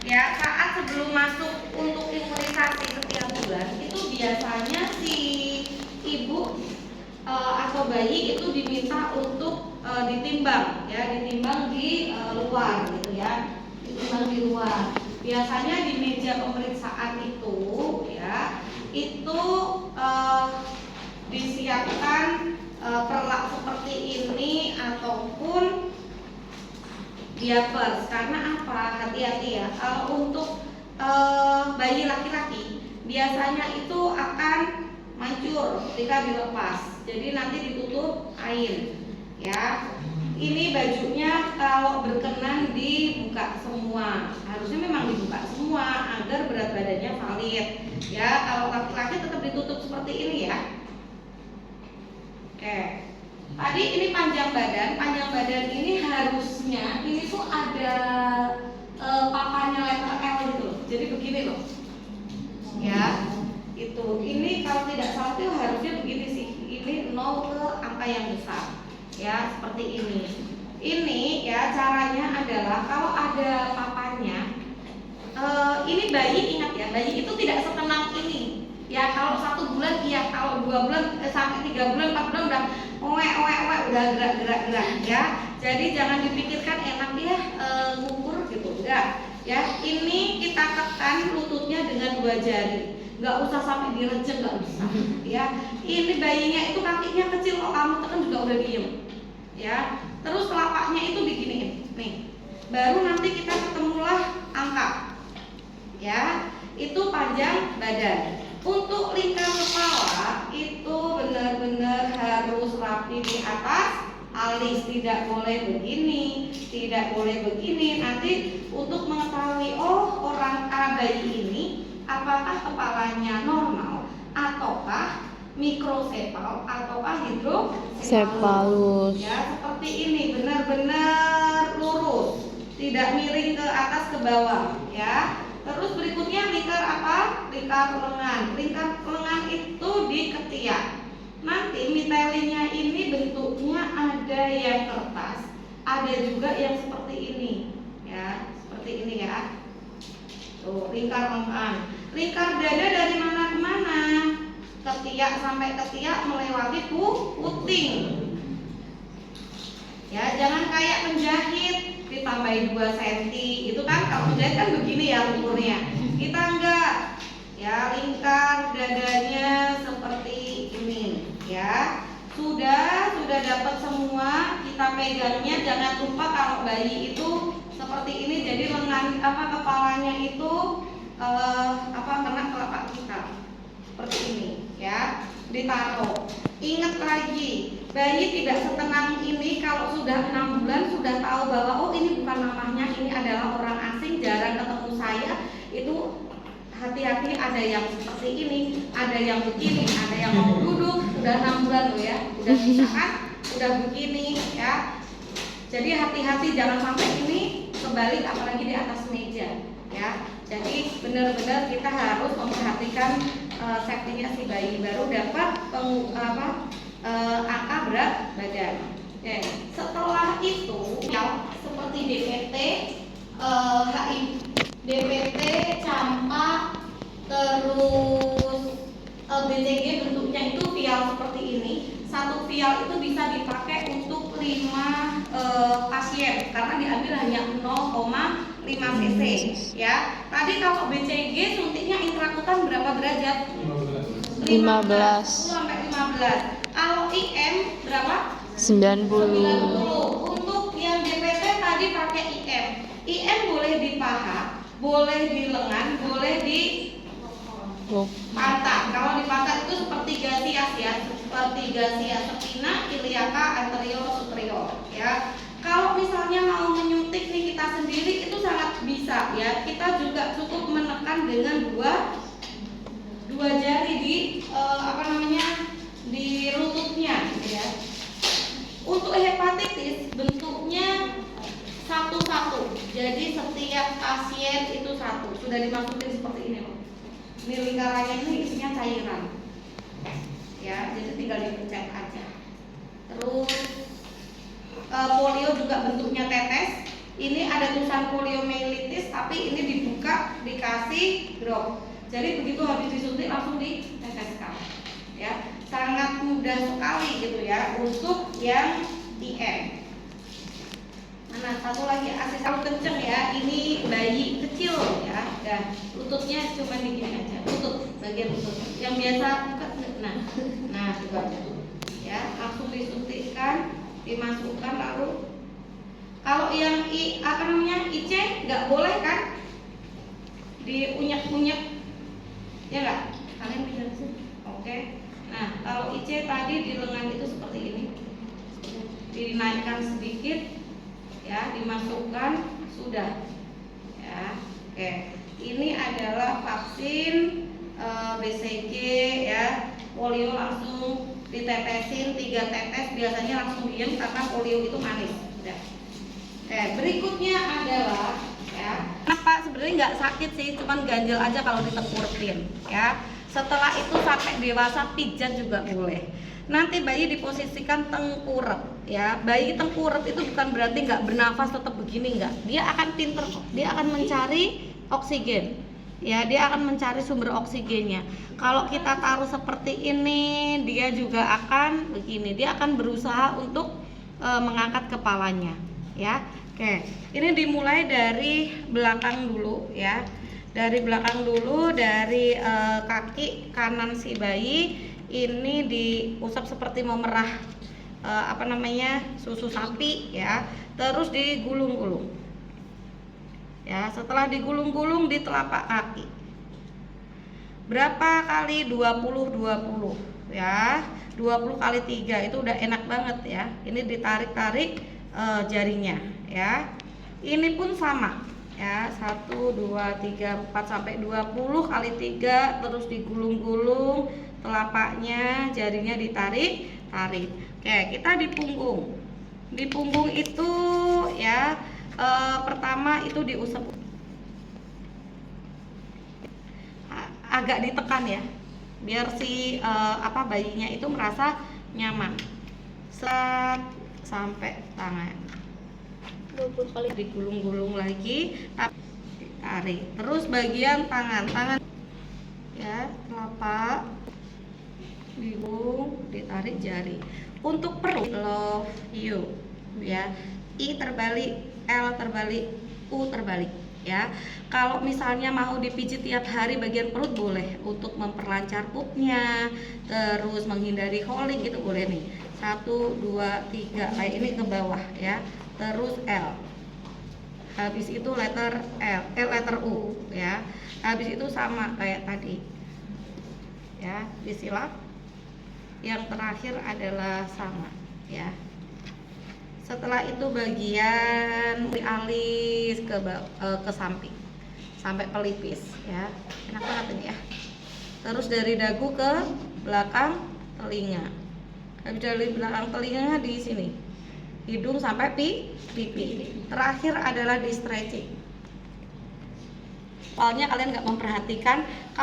ya saat sebelum masuk untuk imunisasi setiap bulan itu biasanya si ibu atau bayi itu diminta untuk ditimbang ya, ditimbang di luar gitu ya, ditimbang di luar. Biasanya di meja pemeriksaan itu ya, itu disiapkan perlak seperti ini ataupun diapers. Karena apa? Hati-hati ya, kalau untuk bayi laki-laki biasanya itu akan mancur ketika dilepas, jadi nanti ditutup kain ya. Ini bajunya kalau berkenan dibuka semua, harusnya memang dibuka semua agar berat badannya valid ya. Kalau laki-laki tetap ditutup seperti ini ya. Oke, tadi ini panjang badan ini harusnya ini tuh ada papannya letter L gitu loh, jadi begini loh ya. Itu ini kalau tidak salah itu harusnya begini sih, ini 0 ke angka yang besar ya, seperti ini. Ini ya caranya adalah kalau ada papanya, ini bayi, ingat ya, bayi itu tidak setenang ini ya. Kalau 1 bulan iya, kalau 2 bulan sampai 3 bulan 4 bulan udah udah gerak ya. Jadi jangan dipikirkan enak ya ngukur gitu, enggak ya. Ini kita tekan lututnya dengan 2 jari, nggak usah sampai direjek, nggak usah ya. Ini bayinya itu kakinya kecil, kok kamu tekan juga udah diem ya. Terus telapaknya itu diginiin nih, baru nanti kita ketemulah angka ya. Itu panjang badan. Untuk lingkar kepala itu benar-benar harus rapi di atas alis, tidak boleh begini, tidak boleh begini. Nanti untuk mengetahui orang bayi ini apakah kepalanya normal ataukah mikrosepal ataukah hidrosepalus ya, seperti ini, benar-benar lurus, tidak miring ke atas ke bawah ya. Terus berikutnya lingkar apa? Lingkar lengan. Lingkar lengan itu di ketiak. Nanti mitelinya ini bentuknya ada yang kertas, ada juga yang seperti ini ya, seperti ini ya. Tuh, lingkar lengan. Lingkar dada dari mana ke mana? Ketiak sampai ketiak melewati puting. Ya, jangan kayak penjahit ditambahin 2 cm. Itu kan kalau penjahit kan begini ya umurnya. Kita enggak. Ya, lingkar dadanya seperti ini ya. Sudah dapat semua, kita pegangnya. Jangan lupa kalau bayi itu seperti ini, jadi lengan kepalanya itu kena telapak kita seperti ini ya, ditaruh. Ingat lagi, bayi tidak setenang ini. Kalau sudah 6 bulan sudah tahu bahwa oh ini bukan mamahnya, ini adalah orang asing, jarang ketemu saya. Itu hati-hati, ada yang seperti ini, ada yang begini, ada yang mau duduk. Udah 6 bulan loh ya, udah bisa kan, udah begini ya. Jadi hati-hati jangan sampai ini kebalik, apalagi di atas meja ya. Jadi benar-benar kita harus memperhatikan safety-nya si bayi, baru dapat angka berat badan. Oke. Setelah itu ya, seperti DPT, DPT, campak, terus BCG bentuknya itu vial seperti ini. Satu vial itu bisa dipakai untuk 5 pasien karena diambil hanya 0,5 cc ya. Tadi kalau BCG suntiknya intrakutan berapa derajat? 15 sampai 15. Kalau IM berapa? 90. Untuk yang DPT tadi pakai IM. IM boleh di paha, boleh di lengan, boleh di pantat. Kalau di pantat itu sepertiga sias ya, sepertiga sias sepina, iliaka, anterior, superior ya. Kalau misalnya mau menyuntik nih kita sendiri itu sangat bisa ya. Kita juga cukup menekan dengan dua jari di di lututnya ya. Untuk hepatitis bentuknya satu-satu. Jadi setiap pasien itu satu. Sudah dimasukin seperti ini loh. Ini lingkarannya ini isinya cairan. Ya, jadi tinggal dipencet aja. Terus polio juga bentuknya tetes. Ini ada tulisan poliomyelitis, tapi ini dibuka Jadi begitu habis disuntik langsung diteteskan. Ya, sangat mudah sekali gitu ya untuk yang IM. Mana satu lagi akses kalau kenceng ya, ini bayi kecil ya, dan lututnya cuma digini aja, lutut bagian lutut. Yang biasa nah juga ya, langsung disuntikkan, dimasukkan lalu. Kalau yang IC nggak boleh kan? Diunyak-unyak, ya nggak? Kalian bisa sih? Oke. Nah, kalau IC tadi di lengan itu seperti ini, dinaikkan sedikit, ya, dimasukkan, sudah, ya. Oke. Ini adalah vaksin BCG, ya, polio langsung ditetesin 3 tetes, biasanya langsung diam karena polio itu manis. Udah. Oke, berikutnya adalah ya, Pak sebenarnya nggak sakit sih, cuman ganjel aja kalau ditengkurepin ya. Setelah itu sampai dewasa pijat juga boleh. Nanti bayi diposisikan tengkurap ya. Bayi tengkurap itu bukan berarti nggak bernafas tetap begini, nggak. Dia akan pinter kok. Dia akan mencari oksigen. Ya, dia akan mencari sumber oksigennya. Kalau kita taruh seperti ini, dia juga akan begini. Dia akan berusaha untuk mengangkat kepalanya ya. Oke, ini dimulai dari belakang dulu ya. Dari belakang dulu, dari kaki kanan si bayi ini diusap seperti memerah susu sapi ya. Terus digulung-gulung. Ya, setelah digulung-gulung di telapak kaki. Berapa kali? 20 ya. 20 kali 3 itu udah enak banget ya. Ini ditarik-tarik jarinya ya. Ini pun sama ya, 1 2 3 4 sampai 20 kali 3, terus digulung-gulung telapaknya, jarinya ditarik-tarik. Oke, kita di punggung. Di punggung itu ya, pertama itu diusap agak ditekan ya, biar si bayinya itu merasa nyaman. Sampai tangan 20 kali digulung-gulung lagi, tarik. Terus bagian tangan ya, telapak digulung, ditarik jari. Untuk perut, love you ya. I terbalik, L terbalik, U terbalik ya. Kalau misalnya mau dipijit tiap hari bagian perut boleh, untuk memperlancar pupnya, terus menghindari holing itu boleh nih. 1 2 3 kayak ini ke bawah ya. Terus L. Habis itu letter letter U ya. Habis itu sama kayak tadi. Ya, disilap. Yang terakhir adalah sama ya. Setelah itu bagian alis ke samping sampai pelipis ya. Enak banget ini ya. Terus dari dagu ke belakang telinga. Habis dari belakang telinga di sini. Hidung sampai pipi. Terakhir adalah di stretching. Soalnya kalian nggak memperhatikan.